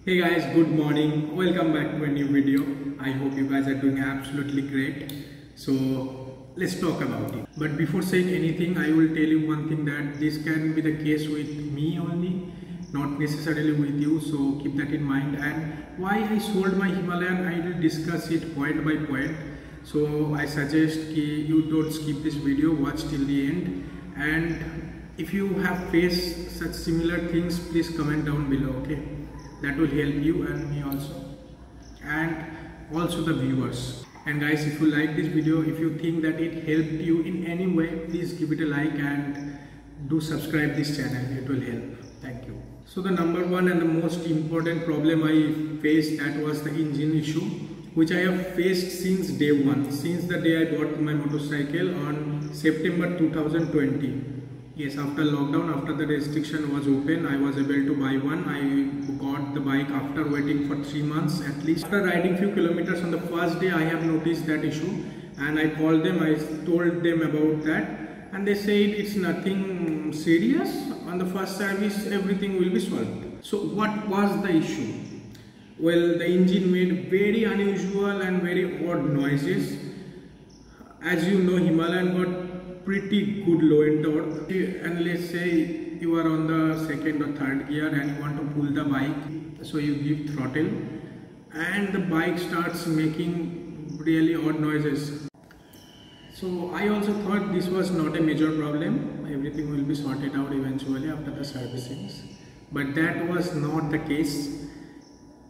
Hey guys, good morning. Welcome back to a new video. I hope you guys are doing absolutely great. So let's talk about it. But before saying anything, I will tell you one thing, that this can be the case with me only, not necessarily with you. So keep that in mind. And why I sold my Himalayan, I will discuss it point by point. So I suggest you don't skip this video, watch till the end. And if you have faced such similar things, please comment down below, okay? That will help you and me also, and also the viewers. And guys, if you like this video, if you think that it helped you in any way, please give it a like and do subscribe this channel. It will help. Thank you. So the number one and the most important problem I faced, that was the engine issue, which I have faced since day one, since the day I bought my motorcycle on September 2020. Yes, after lockdown, after the restriction was open, I was able to buy one. I got the bike after waiting for 3 months at least. After riding few kilometers on the first day, I have noticed that issue, and I called them, I told them about that, and they said it's nothing serious. On the first service, everything will be solved. So what was the issue? Well, the engine made very unusual and very odd noises. As you know, Himalayan got pretty good low end torque, and let's say you are on the second or third gear and you want to pull the bike, so you give throttle and the bike starts making really odd noises. So I also thought this was not a major problem, everything will be sorted out eventually after the servicings, but that was not the case.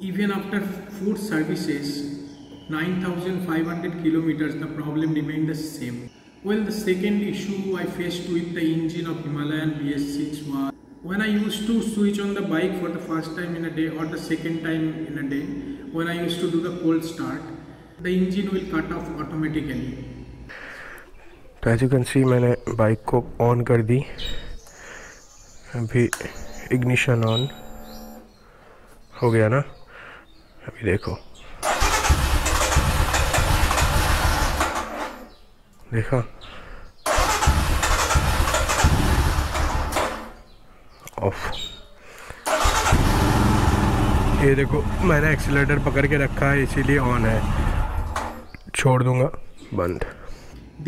Even after 4 services, 9,500 kilometers, the problem remained the same. Well, the second issue I faced with the engine of Himalayan BS6 was when I used to switch on the bike for the first time in a day or the second time in a day, when I used to do the cold start, the engine will cut off automatically. तो as you can see, मैंने bike को on कर दी, अभी ignition on हो गया ना, अभी देखो, देखा, ऑफ। ये देखो, मैंने एक्सीलरेटर पकड़ के रखा है इसीलिए ऑन है, छोड़ दूंगा बंद।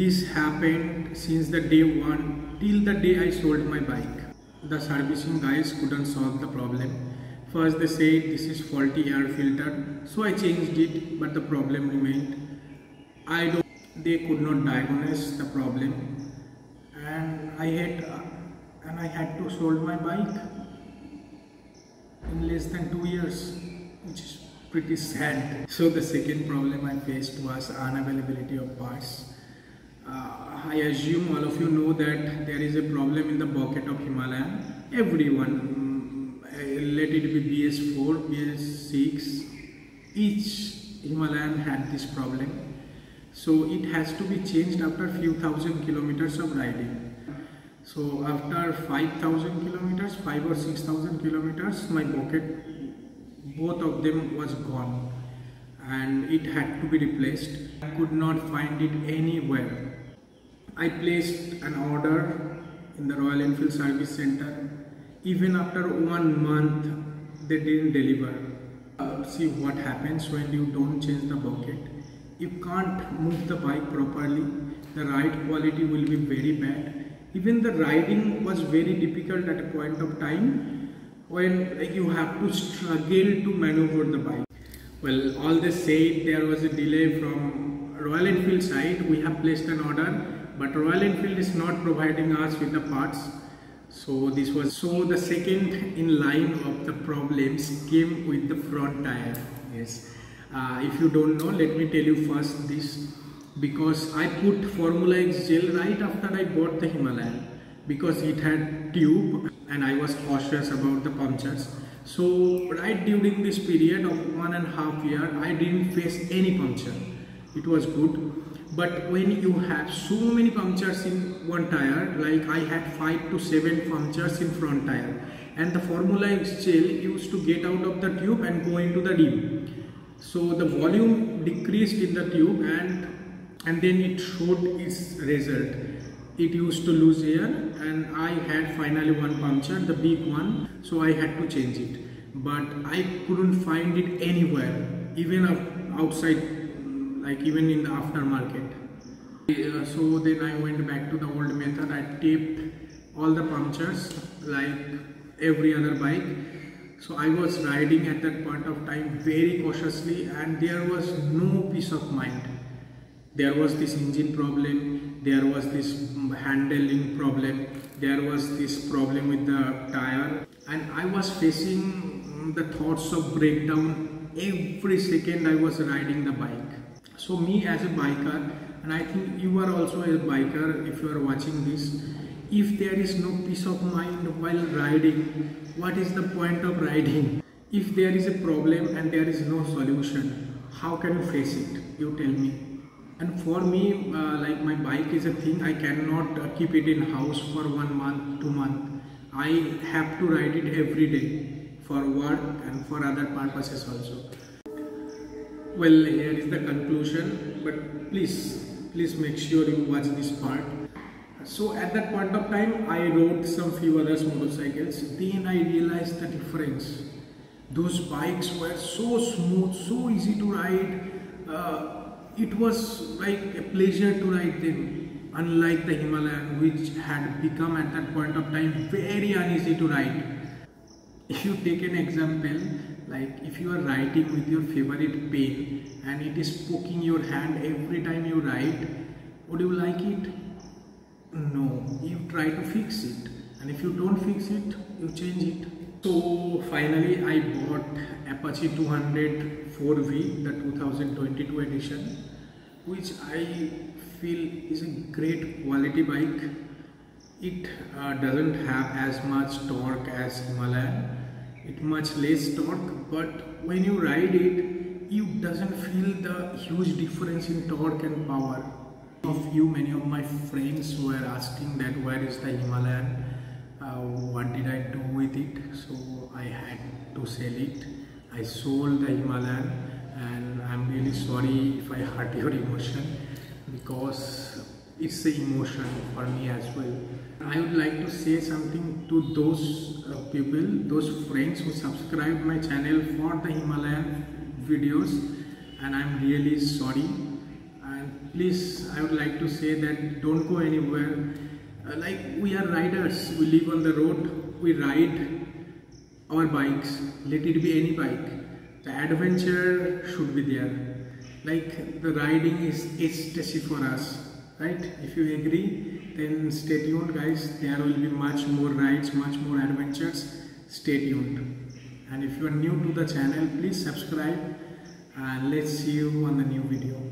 This happened since the day one till the day I sold my bike. The servicing guys couldn't solve the problem. First they said this is faulty air filter, so I changed it, but the problem remained. They could not diagnose the problem, and I had to sold my bike in less than 2 years, which is pretty sad. So the second problem I faced was unavailability of parts. I assume all of you know that there is a problem in the bucket of Himalayan. Everyone, let it be BS4, BS6, each Himalayan had this problem. So it has to be changed after few thousand kilometers of riding. So after 5,000 kilometers, 5 or 6,000 kilometers, my bucket, both of them was gone, and it had to be replaced. I could not find it anywhere. I placed an order in the Royal Enfield service center. Even after 1 month, they didn't deliver. See what happens when you don't change the bucket. You can't move the bike properly, the ride quality will be very bad. Even the riding was very difficult at a point of time when you have to struggle to maneuver the bike. Well, all they said there was a delay from Royal Enfield side. We have placed an order, but Royal Enfield is not providing us with the parts. So the second in line of the problems came with the front tire. Yes. If you don't know, let me tell you first this, because I put Formula X gel right after I bought the Himalayan, because it had tube and I was cautious about the punctures. So right during this period of 1.5 years, I didn't face any puncture. It was good. But when you have so many punctures in one tire, like I had 5 to 7 punctures in front tire, and the Formula X gel used to get out of the tube and go into the rim. So the volume decreased in the tube, and then it showed its result. It used to lose air, and I had finally one puncture, the big one, so I had to change it. but I couldn't find it anywhere, even outside, like even in the aftermarket. So then I went back to the old method. I taped all the punctures like every other bike. So I was riding at that point of time very cautiously, and there was no peace of mind. There was this engine problem, there was this handling problem, there was this problem with the tire, and I was facing the thoughts of breakdown every second I was riding the bike. So me as a biker, and I think you are also a biker if you are watching this, if there is no peace of mind while riding, what is the point of riding? If there is a problem and there is no solution, how can you face it? You tell me. And for me, like my bike is a thing, I cannot keep it in house for 1 month, 2 months. I have to ride it every day for work and for other purposes also. Well, here is the conclusion, but please make sure you watch this part. So at that point of time, I rode some few other motorcycles. Then I realized the difference. Those bikes were so smooth, so easy to ride. It was like a pleasure to ride them, unlike the Himalayan, which had become at that point of time very uneasy to ride. If you take an example, like if you are riding with your favorite pen and it is poking your hand every time you ride, would you like it? No, you try to fix it, and if you don't fix it, you change it. So finally I bought Apache 200 4V, the 2022 edition, which I feel is a great quality bike. It doesn't have as much torque as Himalayan, it much less torque, but when you ride it, you doesn't feel the huge difference in torque and power. Many of my friends were asking that where is the Himalayan, what did I do with it? So I had to sell it. I sold the Himalayan, and I'm really sorry if I hurt your emotion, because it's the emotion for me as well. I would like to say something to those people, those friends who subscribe my channel for the Himalayan videos, and I'm really sorry. And please, I would like to say that don't go anywhere. Like we are riders, we live on the road, we ride our bikes, let it be any bike. The adventure should be there. Like the riding is ecstasy for us, right? If you agree, then stay tuned guys, there will be much more rides, much more adventures. Stay tuned. And if you are new to the channel, please subscribe, and let's see you on the new video.